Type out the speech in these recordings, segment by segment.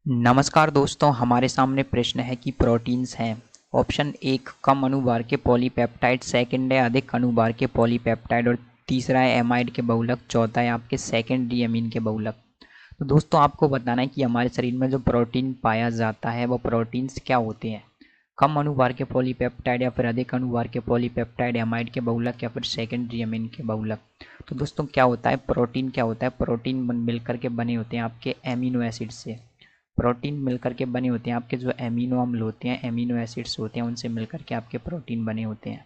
नमस्कार दोस्तों, हमारे सामने प्रश्न है कि प्रोटीन्स हैं। ऑप्शन एक कम अणुभार के पॉलीपेप्टाइड, सेकंड है अधिक अणुभार के पॉलीपेप्टाइड और तीसरा है एमाइड के बहुलक, चौथा है आपके सेकेंडरी अमीन के बहुलक। तो दोस्तों आपको बताना है कि हमारे शरीर में जो प्रोटीन पाया जाता है वो प्रोटीन्स क्या होते हैं। कम अणुभार के पॉलीपेप्टाइड या फिर अधिक अणुभार के पॉलीपेप्टाइड, एमाइड के बहुलक या फिर सेकेंडरी अमीन के बहुलक। तो दोस्तों क्या होता है प्रोटीन, क्या होता है प्रोटीन मिलकर के बने होते हैं आपके एमिनो एसिड से। प्रोटीन मिलकर के बने होते हैं आपके जो एमिनो अम्ल होते हैं, एमिनो एसिड्स होते हैं, उनसे मिलकर के आपके प्रोटीन बने होते हैं।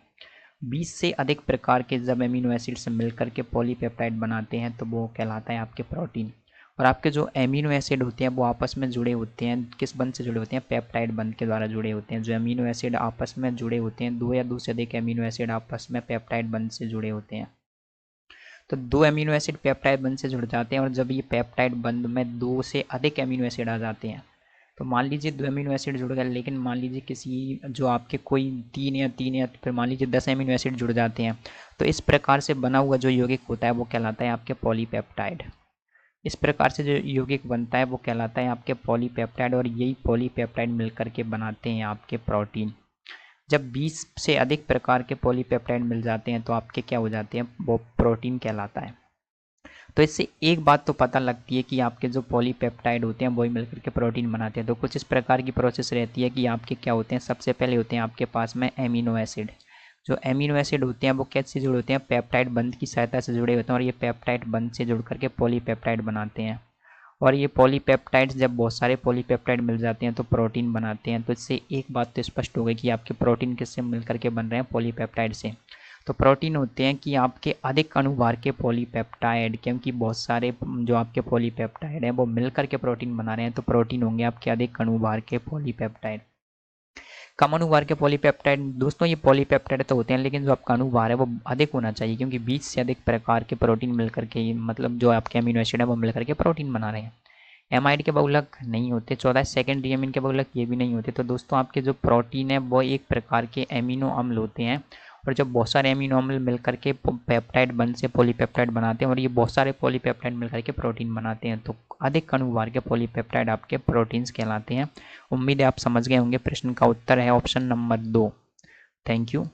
20 से अधिक प्रकार के जब एमिनो एसिड्स मिलकर के पॉलीपेप्टाइड बनाते हैं तो वो कहलाता है आपके प्रोटीन। और आपके जो एमिनो एसिड होते हैं वो आपस में जुड़े होते हैं, किस बंध से जुड़े होते हैं, पेप्टाइड बंध के द्वारा जुड़े होते हैं। जो एमिनो एसिड आपस में जुड़े होते हैं, दो या दो से अधिक एमिनो एसिड आपस में पेप्टाइड बंध से जुड़े होते हैं। तो दो एमिनो एसिड पेप्टाइड बंध से जुड़ जाते हैं और जब ये पेप्टाइड बंध में दो से अधिक एमिनो एसिड आ जाते हैं, तो मान लीजिए दो एमिनो एसिड जुड़ गए, लेकिन मान लीजिए किसी जो आपके कोई तीन या फिर मान लीजिए 10 एमिनो एसिड जुड़ जाते हैं, तो इस प्रकार से बना हुआ जो यौगिक होता है वो कहलाता है आपके पॉलीपेप्टाइड। इस प्रकार से जो यौगिक बनता है वो कहलाता है आपके पॉलीपेप्टाइड और यही पॉलीपेप्टाइड मिलकर के बनाते हैं आपके प्रोटीन। जब 20 से अधिक प्रकार के पॉलीपेप्टाइड मिल जाते हैं तो आपके क्या हो जाते हैं, वो प्रोटीन कहलाता है। तो इससे एक बात तो पता लगती है कि आपके जो पॉलीपेप्टाइड होते हैं वही मिलकर के प्रोटीन बनाते हैं। तो कुछ इस प्रकार की प्रोसेस रहती है कि आपके क्या होते हैं, सबसे पहले होते हैं आपके पास में एमिनो एसिड। जो एमिनो एसिड होते हैं वो कैसे जुड़े होते हैं, पेप्टाइड बंध की सहायता से जुड़े होते हैं और ये पेप्टाइड बंध से जुड़ करके पॉलीपेप्टाइड बनाते हैं। और ये पॉलीपेप्टाइड्स जब बहुत सारे पॉलीपेप्टाइड मिल जाते हैं तो प्रोटीन बनाते हैं। तो इससे एक बात तो स्पष्ट हो गई कि आपके प्रोटीन किससे मिलकर के बन रहे हैं, पॉलीपेप्टाइड से। तो प्रोटीन होते हैं कि आपके अधिक अणुभार के पॉलीपेप्टाइड, क्योंकि बहुत सारे जो आपके पॉलीपेप्टाइड हैं वो मिलकर के प्रोटीन बना रहे हैं, तो प्रोटीन होंगे आपके अधिक अणुभार के पॉलीपेप्टाइड। कम अणुभार के पॉलीपेप्टाइड, दोस्तों ये पॉलीपेप्टाइड तो होते हैं लेकिन जो आपका अणुभार है वो अधिक होना चाहिए, क्योंकि 20 से अधिक प्रकार के प्रोटीन मिलकर के मतलब जो आपके अमीनो एसिड है वो मिलकर के प्रोटीन बना रहे हैं। एमाइड के बहुलक नहीं होते। चौदह सेकेंडरी अमीन के बहुलक, ये भी नहीं होते। तो दोस्तों आपके जो प्रोटीन है वो एक प्रकार के एमिनो अम्ल होते हैं और जब बहुत सारे एमिनो अम्ल मिलकर के पेप्टाइड बन से पॉलीपेप्टाइड बनाते हैं और ये बहुत सारे पॉलीपेप्टाइड मिलकर के प्रोटीन बनाते हैं, तो अधिक अणुभार के पॉलीपेप्टाइड आपके प्रोटीन्स कहलाते हैं। उम्मीद है आप समझ गए होंगे। प्रश्न का उत्तर है ऑप्शन नंबर 2। Thank you.